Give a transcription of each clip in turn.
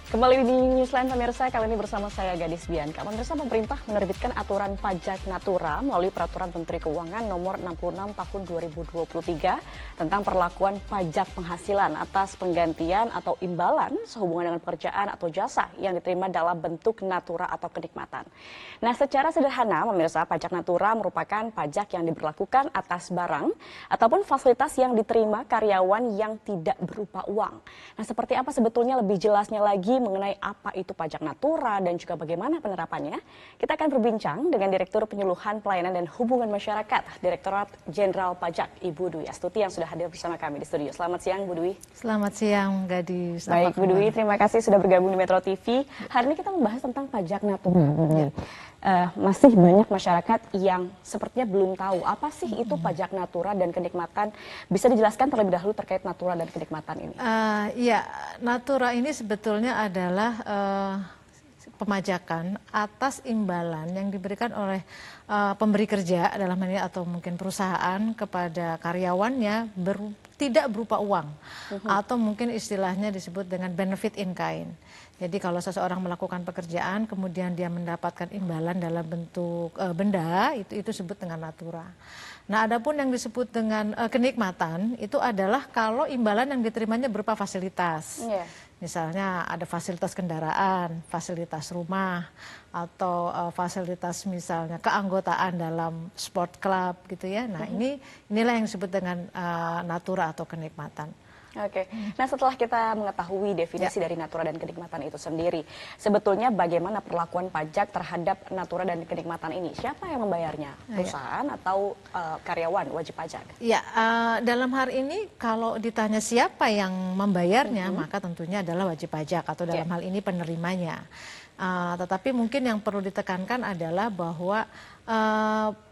Kembali di Newsline pemirsa, kali ini bersama saya Gadis Bianca. Pemirsa, pemerintah menerbitkan aturan pajak natura melalui Peraturan Menteri Keuangan Nomor 66 Tahun 2023 tentang perlakuan pajak penghasilan atas penggantian atau imbalan sehubungan dengan pekerjaan atau jasa yang diterima dalam bentuk natura atau kenikmatan. Nah, secara sederhana pemirsa, pajak natura merupakan pajak yang diberlakukan atas barang ataupun fasilitas yang diterima karyawan yang tidak berupa uang. Nah, seperti apa sebetulnya lebih jelasnya lagi mengenai apa itu pajak natura dan juga bagaimana penerapannya, kita akan berbincang dengan Direktur Penyuluhan Pelayanan dan Hubungan Masyarakat Direktorat Jenderal Pajak, Ibu Dwi Astuti yang sudah hadir bersama kami di studio. Selamat siang, Bu Dwi. Selamat siang, Gadis. Baik, Bu Dwi, terima kasih sudah bergabung di Metro TV. Hari ini kita membahas tentang pajak natura. Masih banyak masyarakat yang sepertinya belum tahu apa sih itu pajak natura dan kenikmatan. Bisa dijelaskan terlebih dahulu terkait natura dan kenikmatan ini? Ya, natura ini sebetulnya adalah pemajakan atas imbalan yang diberikan oleh pemberi kerja dalam hal ini atau mungkin perusahaan kepada karyawannya tidak berupa uang atau mungkin istilahnya disebut dengan benefit in kind. Jadi kalau seseorang melakukan pekerjaan kemudian dia mendapatkan imbalan dalam bentuk benda, itu disebut dengan natura. Nah, adapun yang disebut dengan kenikmatan itu adalah kalau imbalan yang diterimanya berupa fasilitas. Misalnya ada fasilitas kendaraan, fasilitas rumah, atau fasilitas misalnya keanggotaan dalam sport club gitu ya. Nah, inilah yang disebut dengan natura atau kenikmatan. Oke, nah setelah kita mengetahui definisi dari natura dan kenikmatan itu sendiri, sebetulnya bagaimana perlakuan pajak terhadap natura dan kenikmatan ini? Siapa yang membayarnya? Perusahaan atau karyawan wajib pajak? Ya, dalam hal ini kalau ditanya siapa yang membayarnya, maka tentunya adalah wajib pajak atau dalam hal ini penerimanya. Tetapi mungkin yang perlu ditekankan adalah bahwa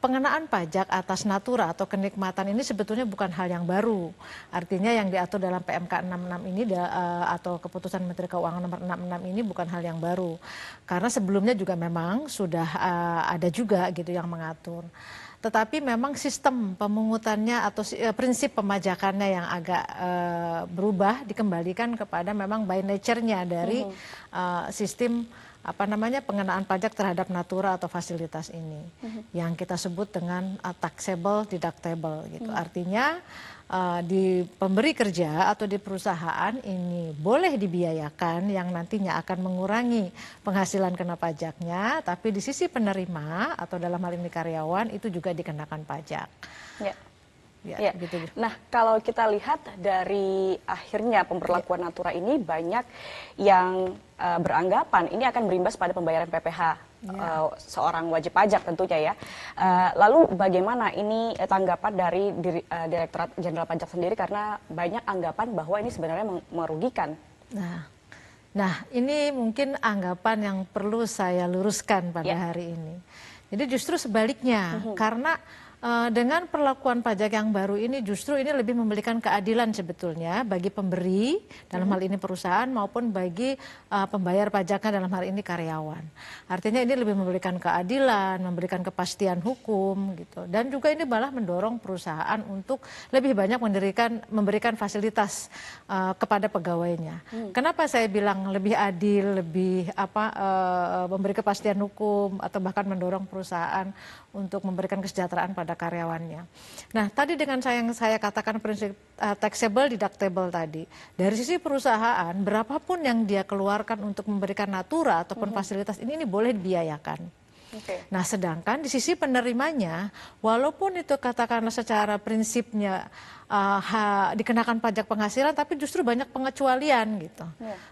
pengenaan pajak atas natura atau kenikmatan ini sebetulnya bukan hal yang baru. Artinya yang diatur dalam PMK 66 ini atau Keputusan Menteri Keuangan Nomor 66 ini bukan hal yang baru. Karena sebelumnya juga memang sudah ada juga gitu yang mengatur. Tetapi memang sistem pemungutannya atau prinsip pemajakannya yang agak berubah dikembalikan kepada memang by nature-nya dari sistem pengenaan pajak terhadap natura atau fasilitas ini yang kita sebut dengan taxable deductible gitu. Artinya di pemberi kerja atau di perusahaan ini boleh dibiayakan yang nantinya akan mengurangi penghasilan kena pajaknya, tapi di sisi penerima atau dalam hal ini karyawan itu juga dikenakan pajak. Gitu. Nah, kalau kita lihat dari akhirnya pemberlakuan natura ini banyak yang beranggapan ini akan berimbas pada pembayaran PPh seorang wajib pajak tentunya ya. Lalu bagaimana ini tanggapan dari Direktorat Jenderal Pajak sendiri karena banyak anggapan bahwa ini sebenarnya merugikan. Nah, ini mungkin anggapan yang perlu saya luruskan pada hari ini. Jadi justru sebaliknya, karena dengan perlakuan pajak yang baru ini justru ini lebih memberikan keadilan sebetulnya bagi pemberi dalam hal ini perusahaan maupun bagi pembayar pajaknya dalam hal ini karyawan. Artinya ini lebih memberikan keadilan, memberikan kepastian hukum gitu. Dan juga ini malah mendorong perusahaan untuk lebih banyak memberikan fasilitas kepada pegawainya. Kenapa saya bilang lebih adil, lebih memberi kepastian hukum atau bahkan mendorong perusahaan untuk memberikan kesejahteraan pada karyawannya. Nah, tadi dengan yang saya katakan prinsip taxable deductible tadi, dari sisi perusahaan berapapun yang dia keluarkan untuk memberikan natura ataupun fasilitas ini boleh dibiayakan. Nah, sedangkan di sisi penerimanya, walaupun itu katakanlah secara prinsipnya dikenakan pajak penghasilan, tapi justru banyak pengecualian gitu.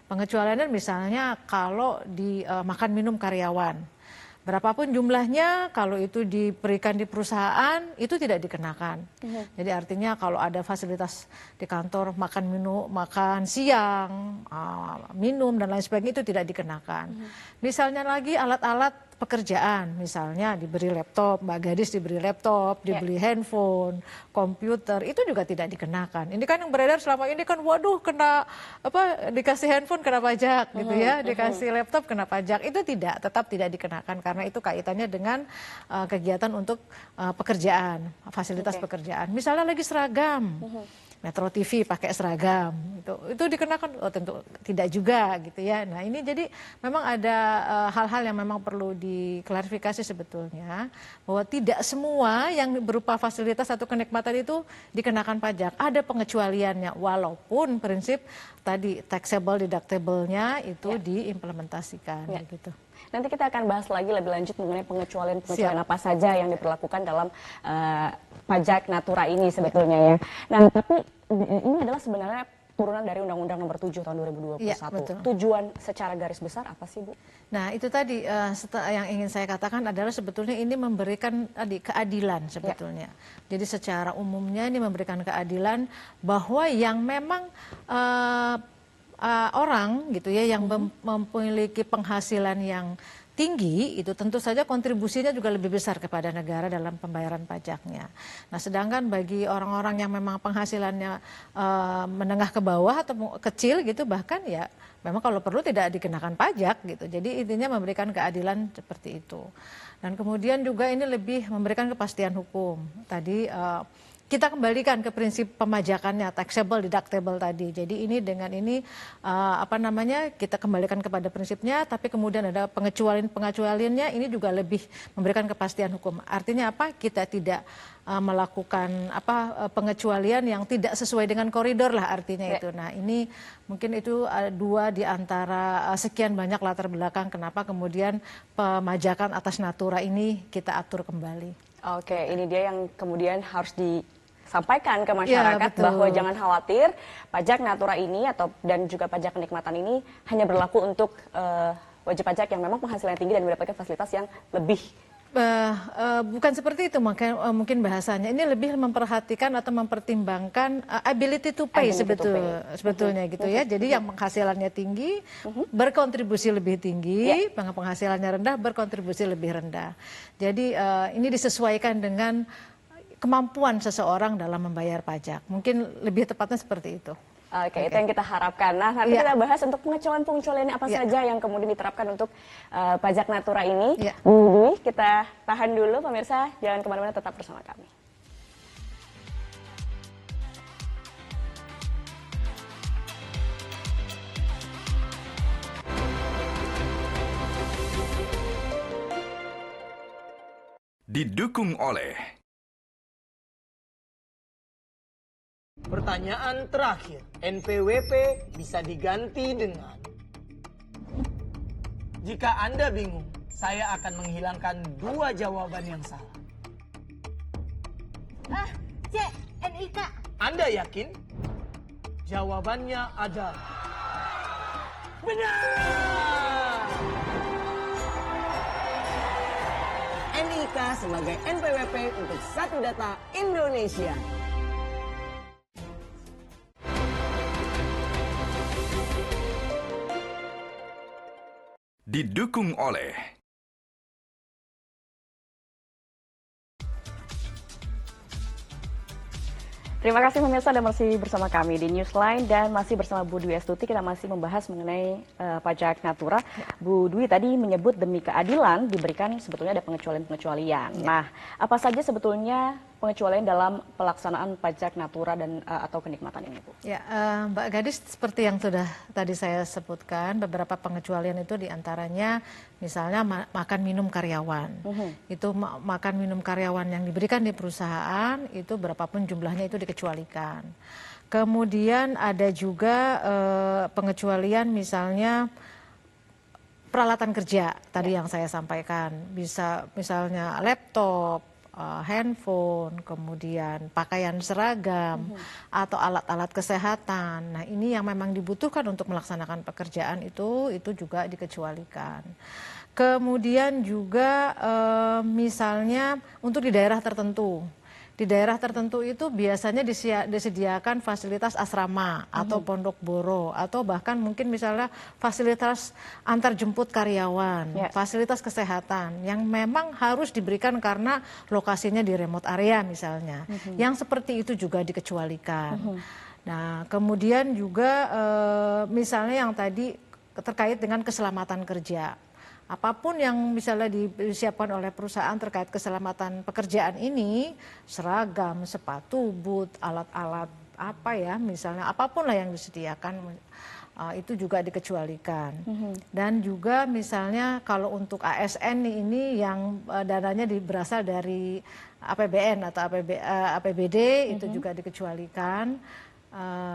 Pengecualiannya misalnya kalau di makan minum karyawan. Berapapun jumlahnya, kalau itu diberikan di perusahaan, itu tidak dikenakan. Jadi artinya kalau ada fasilitas di kantor makan minum, makan siang, minum dan lain sebagainya itu tidak dikenakan. Misalnya lagi alat-alat pekerjaan, misalnya diberi laptop, Mbak Gadis diberi laptop, dibeli handphone, komputer, itu juga tidak dikenakan. Ini kan yang beredar selama ini kan, waduh kena dikasih handphone kena pajak gitu ya, dikasih laptop kena pajak, itu tetap tidak dikenakan karena itu kaitannya dengan kegiatan untuk pekerjaan, fasilitas pekerjaan. Misalnya lagi seragam. Metro TV pakai seragam, itu dikenakan, oh tentu tidak juga gitu ya. Nah ini jadi memang ada hal-hal yang memang perlu diklarifikasi sebetulnya, bahwa tidak semua yang berupa fasilitas atau kenikmatan itu dikenakan pajak. Ada pengecualiannya, walaupun prinsip tadi taxable deductible-nya itu diimplementasikan gitu. Nanti kita akan bahas lagi lebih lanjut mengenai pengecualian apa saja yang diberlakukan dalam pajak natura ini sebetulnya ya. Nah, tapi ini adalah sebenarnya turunan dari Undang-Undang Nomor 7 tahun 2021. Ya, betul. Tujuan secara garis besar apa sih, Bu? Nah, itu tadi yang ingin saya katakan adalah sebetulnya ini memberikan keadilan sebetulnya. Jadi secara umumnya ini memberikan keadilan bahwa yang memang orang gitu ya yang memiliki penghasilan yang tinggi itu tentu saja kontribusinya juga lebih besar kepada negara dalam pembayaran pajaknya. Nah, sedangkan bagi orang-orang yang memang penghasilannya menengah ke bawah atau kecil gitu, bahkan ya memang kalau perlu tidak dikenakan pajak gitu. Jadi intinya memberikan keadilan seperti itu. Dan kemudian juga ini lebih memberikan kepastian hukum. Tadi kita kembalikan ke prinsip pemajakannya, taxable deductible tadi. Jadi ini dengan ini kita kembalikan kepada prinsipnya, tapi kemudian ada pengecualiannya ini juga lebih memberikan kepastian hukum. Artinya apa? Kita tidak melakukan pengecualian yang tidak sesuai dengan koridor lah artinya itu. Nah, ini mungkin itu dua di antara sekian banyak latar belakang kenapa kemudian pemajakan atas natura ini kita atur kembali. Oke, ini dia yang kemudian harus disampaikan ke masyarakat bahwa jangan khawatir, pajak natura ini dan juga pajak kenikmatan ini hanya berlaku untuk wajib pajak yang memang penghasilan tinggi dan mendapatkan fasilitas yang lebih. Bukan seperti itu mungkin bahasanya. Ini lebih memperhatikan atau mempertimbangkan ability to pay sebetulnya gitu ya. Jadi yang penghasilannya tinggi berkontribusi lebih tinggi, penghasilannya rendah berkontribusi lebih rendah. Jadi ini disesuaikan dengan kemampuan seseorang dalam membayar pajak. Mungkin lebih tepatnya seperti itu. Oke, itu yang kita harapkan. Nah, nanti kita bahas untuk pengecualian apa saja yang kemudian diterapkan untuk pajak natura ini. Bu Dwi, kita tahan dulu pemirsa, jangan kemana-mana, tetap bersama kami. Didukung oleh pertanyaan terakhir, NPWP bisa diganti dengan? Jika Anda bingung, saya akan menghilangkan dua jawaban yang salah. C, NIK. Anda yakin? Jawabannya adalah benar! NIK sebagai NPWP untuk Satu Data Indonesia. didukung oleh Terima kasih pemirsa, dan masih bersama kami di Newsline dan masih bersama Bu Dwi Astuti. Kita masih membahas mengenai pajak natura. Bu Dwi tadi menyebut demi keadilan diberikan sebetulnya ada pengecualian-pengecualian. Nah, apa saja sebetulnya pengecualian dalam pelaksanaan pajak natura dan atau kenikmatan ini, Bu? Ya, Mbak Gadis, seperti yang sudah tadi saya sebutkan, beberapa pengecualian itu diantaranya misalnya makan minum karyawan. Itu makan minum karyawan yang diberikan di perusahaan itu berapapun jumlahnya itu dikecualikan. Kemudian ada juga pengecualian misalnya peralatan kerja tadi yang saya sampaikan, bisa misalnya laptop, handphone, kemudian pakaian seragam atau alat-alat kesehatan. Nah, ini yang memang dibutuhkan untuk melaksanakan pekerjaan itu juga dikecualikan. Kemudian juga misalnya untuk di daerah tertentu. Di daerah tertentu itu biasanya disediakan fasilitas asrama atau pondok boro atau bahkan mungkin misalnya fasilitas antar jemput karyawan, fasilitas kesehatan yang memang harus diberikan karena lokasinya di remote area misalnya. Yang seperti itu juga dikecualikan. Nah, kemudian juga misalnya yang tadi terkait dengan keselamatan kerja apapun yang misalnya disiapkan oleh perusahaan terkait keselamatan pekerjaan ini, seragam, sepatu, boot, alat-alat apa ya, misalnya apapun lah yang disediakan, itu juga dikecualikan. Dan juga misalnya kalau untuk ASN ini yang dananya berasal dari APBN atau APBD itu juga dikecualikan.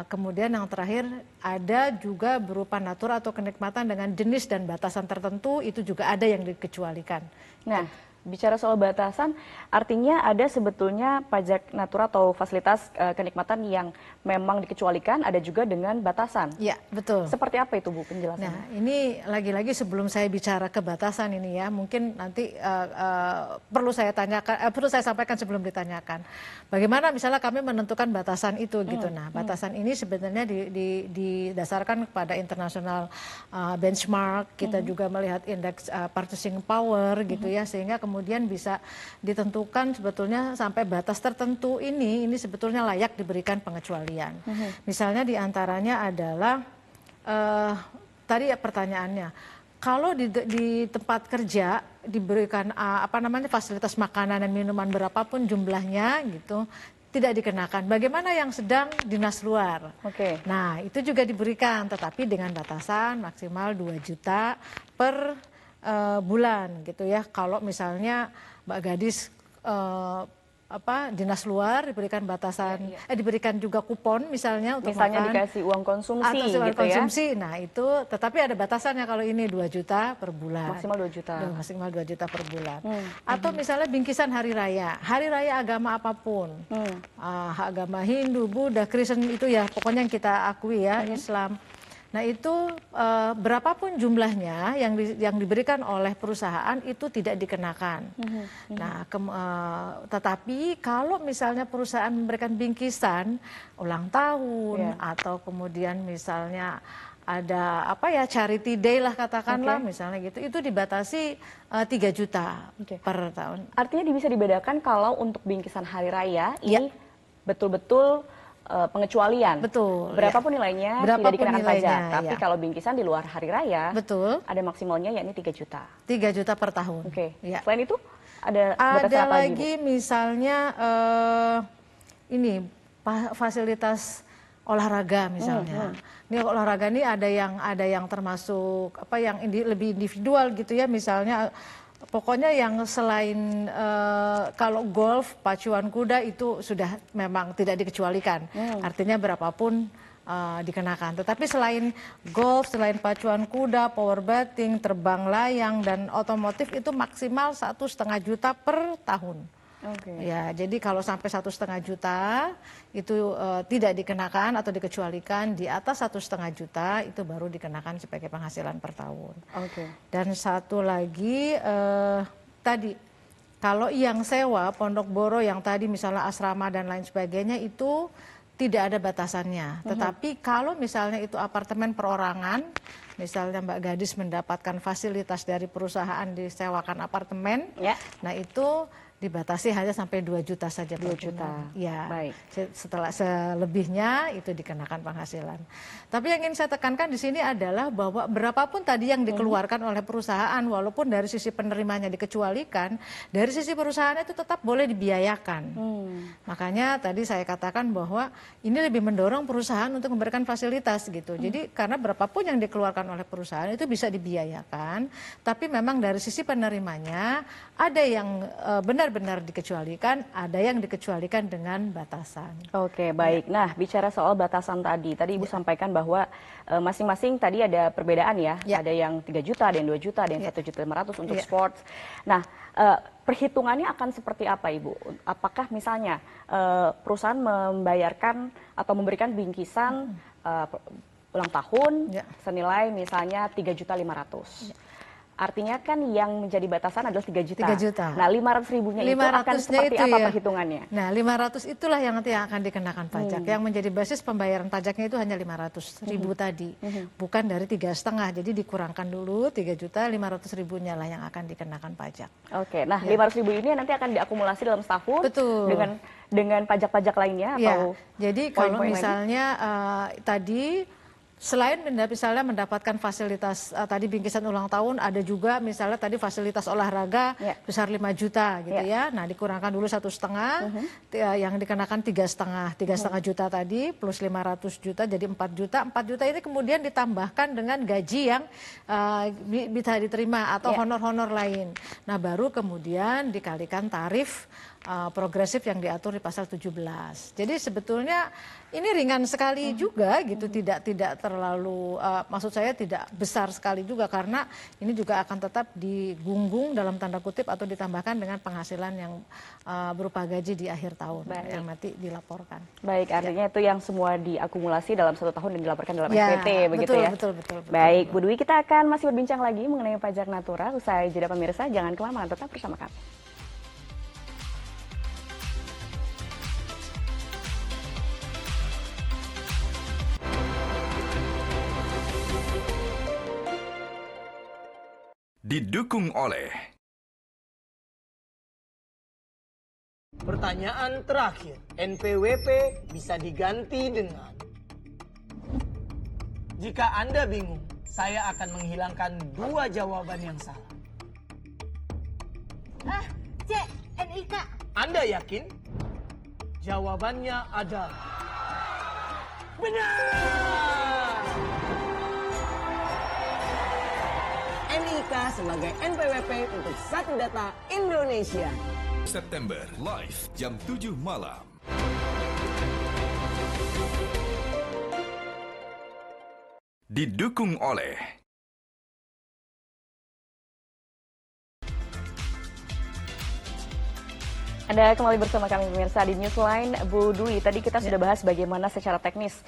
Kemudian yang terakhir ada juga berupa natura atau kenikmatan dengan jenis dan batasan tertentu, itu juga ada yang dikecualikan. Nah, bicara soal batasan, artinya ada sebetulnya pajak natura atau fasilitas kenikmatan yang memang dikecualikan, ada juga dengan batasan. Ya, betul. Seperti apa itu Bu penjelasannya? Nah, ini lagi-lagi sebelum saya bicara ke batasan ini ya, mungkin nanti perlu saya tanyakan, perlu saya sampaikan sebelum ditanyakan. Bagaimana misalnya kami menentukan batasan itu gitu. Nah, batasan ini sebenarnya didasarkan kepada international benchmark. Kita juga melihat indeks purchasing power gitu ya, sehingga kemudian bisa ditentukan sebetulnya sampai batas tertentu ini sebetulnya layak diberikan pengecualian. Misalnya diantaranya adalah tadi ya pertanyaannya, kalau di tempat kerja diberikan fasilitas makanan dan minuman berapapun jumlahnya gitu tidak dikenakan. Bagaimana yang sedang dinas luar? Oke. Nah, itu juga diberikan, tetapi dengan batasan maksimal 2 juta per bulan gitu ya. Kalau misalnya Mbak Gadis dinas luar diberikan batasan, diberikan juga kupon misalnya untuk misalnya makan, dikasih uang konsumsi atau uang gitu konsumsi, ya. nah itu tetapi ada batasannya kalau ini 2 juta per bulan. Maksimal 2 juta. Maksimal 2 juta per bulan. Atau misalnya bingkisan hari raya agama apapun, agama Hindu, Buddha, Kristen itu ya pokoknya yang kita akui ya, Islam. Nah itu berapapun jumlahnya yang diberikan oleh perusahaan itu tidak dikenakan. Nah, tetapi kalau misalnya perusahaan memberikan bingkisan ulang tahun atau kemudian misalnya ada charity day lah katakanlah misalnya gitu, itu dibatasi 3 juta per tahun. Artinya bisa dibedakan kalau untuk bingkisan hari raya ini betul-betul pengecualian. Betul. Berapapun nilainya tidak dikenakan pajak. Tapi kalau bingkisan di luar hari raya, ada maksimalnya yakni 3 juta. 3 juta per tahun. Oke. Ya. Selain itu ada batasan apa lagi misalnya fasilitas olahraga misalnya. Ini olahraga ini ada yang termasuk yang lebih individual gitu ya, misalnya pokoknya yang selain kalau golf, pacuan kuda itu sudah memang tidak dikecualikan. Artinya berapapun dikenakan. Tetapi selain golf, selain pacuan kuda, powerboating, terbang layang, dan otomotif itu maksimal 1,5 juta per tahun. Ya, jadi kalau sampai 1,5 juta itu tidak dikenakan atau dikecualikan, di atas 1,5 juta itu baru dikenakan sebagai penghasilan per tahun. Dan satu lagi tadi kalau yang sewa pondok boro yang tadi misalnya asrama dan lain sebagainya itu tidak ada batasannya. Tetapi kalau misalnya itu apartemen perorangan, misalnya Mbak Gadis mendapatkan fasilitas dari perusahaan disewakan apartemen, nah itu dibatasi hanya sampai 2 juta saja. 2 juta. Ya. Baik. Setelah selebihnya itu dikenakan penghasilan. Tapi yang ingin saya tekankan di sini adalah bahwa berapapun tadi yang dikeluarkan oleh perusahaan, walaupun dari sisi penerimanya dikecualikan, dari sisi perusahaan itu tetap boleh dibiayakan. Makanya tadi saya katakan bahwa ini lebih mendorong perusahaan untuk memberikan fasilitas gitu. Jadi karena berapapun yang dikeluarkan oleh perusahaan itu bisa dibiayakan, tapi memang dari sisi penerimanya ada yang benar-benar dikecualikan, ada yang dikecualikan dengan batasan. Oke, baik. Nah, bicara soal batasan tadi Ibu sampaikan bahwa masing-masing tadi ada perbedaan ya. Ada yang 3 juta, ada yang 2 juta, ada yang 1.500.000 untuk sports. Nah, perhitungannya akan seperti apa Ibu? Apakah misalnya perusahaan membayarkan atau memberikan bingkisan ulang tahun senilai misalnya 3.500.000. Artinya kan yang menjadi batasan adalah 3 juta. 3 juta. Nah, 500.000-nya itu akan seperti apa perhitungannya? Nah, 500 itulah yang nanti akan dikenakan pajak. Yang menjadi basis pembayaran pajaknya itu hanya 500.000 tadi. Bukan dari 3,5. Jadi dikurangkan dulu 3 juta 500.000-nya lah yang akan dikenakan pajak. Oke. Nah, 500.000 ini nanti akan diakumulasi dalam setahun. Betul. Dengan pajak-pajak lainnya atau jadi kalau misalnya tadi Selain misalnya mendapatkan fasilitas tadi bingkisan ulang tahun, ada juga misalnya tadi fasilitas olahraga besar 5 juta gitu ya. Nah dikurangkan dulu 1,5, yang dikenakan 3,5 juta tadi plus 500 juta jadi 4 juta. 4 juta ini kemudian ditambahkan dengan gaji yang bisa diterima atau honor-honor lain. Nah baru kemudian dikalikan tarif progresif yang diatur di pasal 17. Jadi sebetulnya ini ringan sekali juga gitu, tidak terlalu maksud saya tidak besar sekali juga, karena ini juga akan tetap digunggung dalam tanda kutip atau ditambahkan dengan penghasilan yang berupa gaji di akhir tahun yang nanti dilaporkan. Baik, artinya itu yang semua diakumulasi dalam 1 tahun dan dilaporkan dalam Ya, SPT begitu ya. betul. Baik, Bu Dwi, kita akan masih berbincang lagi mengenai pajak natura usai jeda pemirsa, jangan kemana-mana, tetap bersama kami. Didukung oleh Pertanyaan terakhir, NPWP bisa diganti dengan... Jika Anda bingung, saya akan menghilangkan 2 jawaban yang salah. C. NIK. Anda yakin? Jawabannya adalah... benar! NIK sebagai NPWP untuk Satu Data Indonesia. September live jam 7 malam. Didukung oleh Anda kembali bersama kami pemirsa di Newsline. Bu Dwi, tadi kita sudah bahas bagaimana secara teknis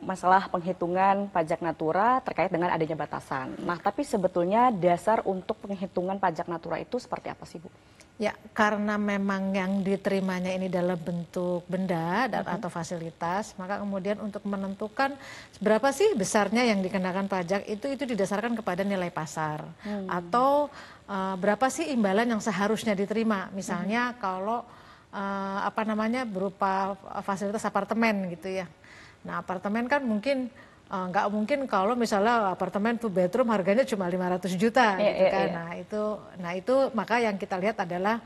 masalah penghitungan pajak natura terkait dengan adanya batasan. Nah, tapi sebetulnya dasar untuk penghitungan pajak natura itu seperti apa sih, Bu? Ya, karena memang yang diterimanya ini dalam bentuk benda atau fasilitas, maka kemudian untuk menentukan berapa sih besarnya yang dikenakan pajak itu didasarkan kepada nilai pasar atau berapa sih imbalan yang seharusnya diterima. Misalnya kalau berupa fasilitas apartemen gitu ya. Nah, apartemen kan mungkin nggak mungkin kalau misalnya apartemen 2 bedroom harganya cuma 500 juta gitu kan. Nah itu maka yang kita lihat adalah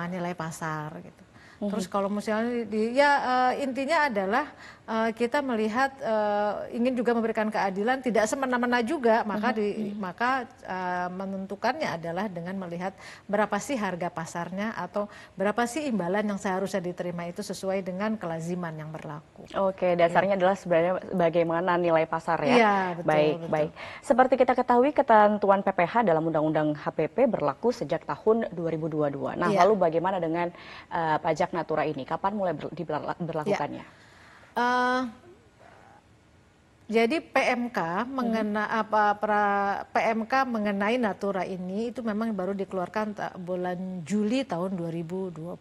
nilai pasar gitu. Terus kalau misalnya intinya adalah kita melihat ingin juga memberikan keadilan, tidak semena-mena juga, maka menentukannya adalah dengan melihat berapa sih harga pasarnya atau berapa sih imbalan yang seharusnya diterima itu sesuai dengan kelaziman yang berlaku. Oke, dasarnya adalah sebenarnya bagaimana nilai pasar ya. Iya, betul. Baik. Seperti kita ketahui ketentuan PPh dalam Undang-Undang HPP berlaku sejak tahun 2022. Nah, lalu bagaimana dengan pajak natura ini? Kapan mulai diberlakukannya? Jadi PMK mengenai natura ini itu memang baru dikeluarkan bulan Juli tahun 2022,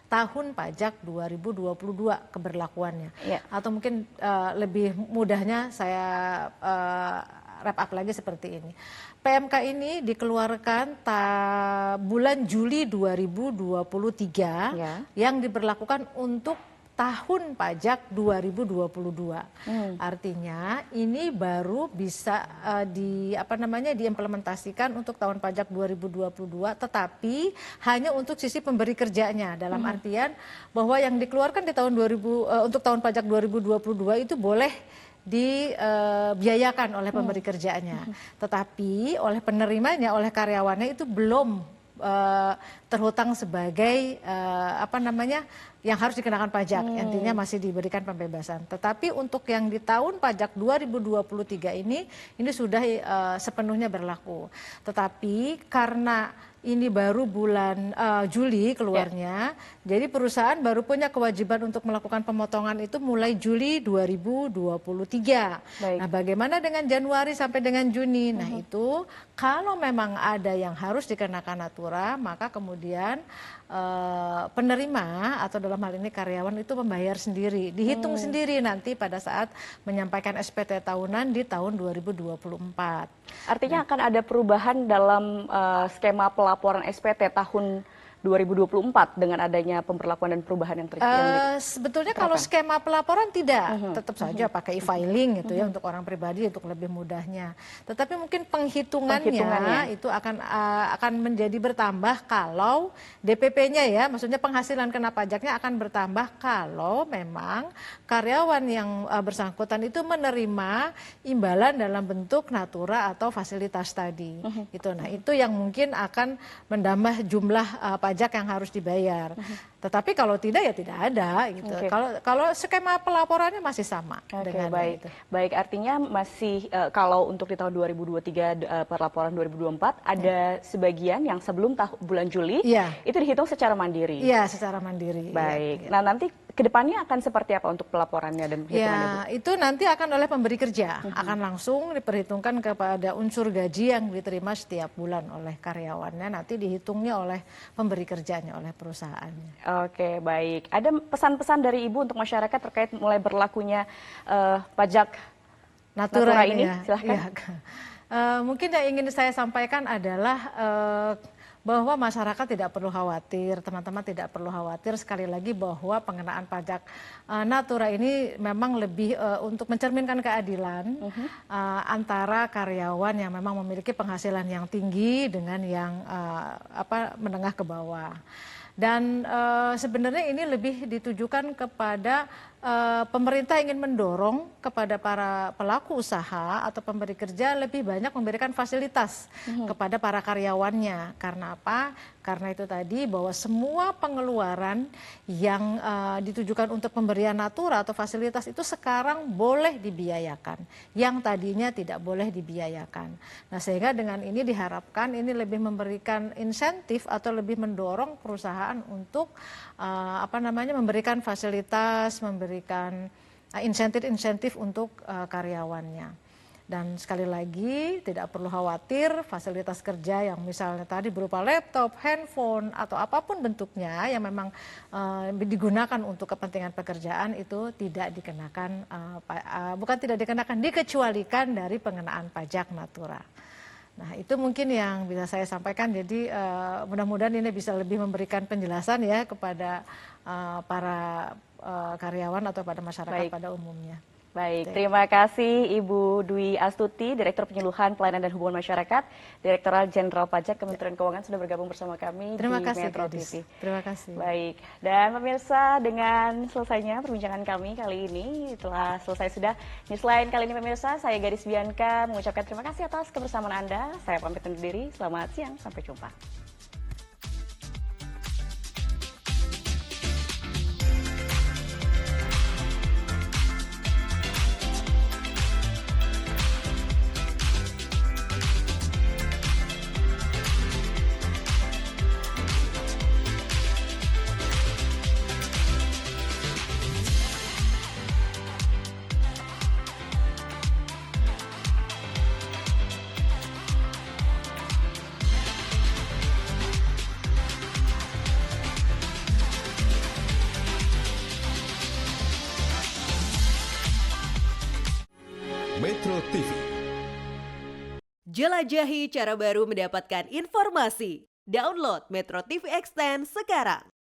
tahun pajak 2022 keberlakuannya. Atau mungkin lebih mudahnya saya wrap up lagi seperti ini. PMK ini dikeluarkan bulan Juli 2023 yang diberlakukan untuk tahun pajak 2022. Artinya ini baru bisa diimplementasikan untuk tahun pajak 2022, tetapi hanya untuk sisi pemberi kerjanya, dalam artian bahwa yang dikeluarkan di tahun untuk tahun pajak 2022 itu boleh dibiayakan oleh pemberi kerjanya, tetapi oleh penerimanya, oleh karyawannya itu belum terhutang sebagai yang harus dikenakan pajak, intinya masih diberikan pembebasan. Tetapi untuk yang di tahun pajak 2023 ini sudah sepenuhnya berlaku. Tetapi karena ini baru bulan Juli keluarnya, jadi perusahaan baru punya kewajiban untuk melakukan pemotongan itu mulai Juli 2023. Nah, bagaimana dengan Januari sampai dengan Juni? Nah, itu kalau memang ada yang harus dikenakan natura, maka kemudian penerima atau dalam hal ini karyawan itu membayar sendiri, dihitung sendiri nanti pada saat menyampaikan SPT tahunan di tahun 2024. Artinya akan ada perubahan dalam skema pelaporan SPT tahun 2024 dengan adanya pemberlakuan dan perubahan yang terjadi? Sebetulnya kalau skema pelaporan tidak, tetap saja pakai e-filing gitu ya untuk orang pribadi untuk lebih mudahnya. Tetapi mungkin penghitungannya itu akan menjadi bertambah kalau DPP-nya ya, maksudnya penghasilan kena pajaknya akan bertambah kalau memang karyawan yang bersangkutan itu menerima imbalan dalam bentuk natura atau fasilitas tadi. Gitu. Nah, itu yang mungkin akan menambah jumlah pajak yang harus dibayar. Tetapi kalau tidak ya tidak ada gitu. Kalau skema pelaporannya masih sama dengan baik. itu. Baik, artinya masih kalau untuk di tahun 2023 pelaporan 2024 ada sebagian yang sebelum bulan Juli itu dihitung secara mandiri. Iya, secara mandiri. Baik. Nah, nanti kedepannya akan seperti apa untuk pelaporannya dan hitungannya? Ya, itu nanti akan oleh pemberi kerja, akan langsung diperhitungkan kepada unsur gaji yang diterima setiap bulan oleh karyawannya, nanti dihitungnya oleh pemberi kerjanya, oleh perusahaannya. Oke, baik. Ada pesan-pesan dari Ibu untuk masyarakat terkait mulai berlakunya pajak Natura ini? Silahkan. Ya. Mungkin yang ingin saya sampaikan adalah bahwa masyarakat tidak perlu khawatir, teman-teman tidak perlu khawatir sekali lagi bahwa pengenaan pajak Natura ini memang lebih untuk mencerminkan keadilan antara karyawan yang memang memiliki penghasilan yang tinggi dengan yang menengah ke bawah. Dan sebenarnya ini lebih ditujukan kepada pemerintah ingin mendorong kepada para pelaku usaha atau pemberi kerja lebih banyak memberikan fasilitas kepada para karyawannya. Karena apa? Karena itu tadi bahwa semua pengeluaran yang ditujukan untuk pemberian natura atau fasilitas itu sekarang boleh dibiayakan, yang tadinya tidak boleh dibiayakan. Nah, sehingga dengan ini diharapkan ini lebih memberikan insentif atau lebih mendorong perusahaan untuk memberikan fasilitas, memberikan insentif-insentif untuk karyawannya. Dan sekali lagi tidak perlu khawatir fasilitas kerja yang misalnya tadi berupa laptop, handphone atau apapun bentuknya yang memang digunakan untuk kepentingan pekerjaan itu tidak dikenakan, dikecualikan dari pengenaan pajak Natura. Nah, itu mungkin yang bisa saya sampaikan. Jadi mudah-mudahan ini bisa lebih memberikan penjelasan ya kepada para karyawan atau pada masyarakat pada umumnya. Baik, terima kasih Ibu Dwi Astuti, Direktur Penyuluhan Pelayanan dan Hubungan Masyarakat, Direktorat Jenderal Pajak Kementerian Keuangan sudah bergabung bersama kami di Metro TV. Terima kasih. Baik, dan pemirsa dengan selesainya perbincangan kami kali ini telah selesai sudah. Newsline kali ini pemirsa, saya Gadis Bianca mengucapkan terima kasih atas kebersamaan Anda. Saya pamit undur diri, selamat siang, sampai jumpa. Metro TV. Jelajahi cara baru mendapatkan informasi. Download Metro TV Extend sekarang.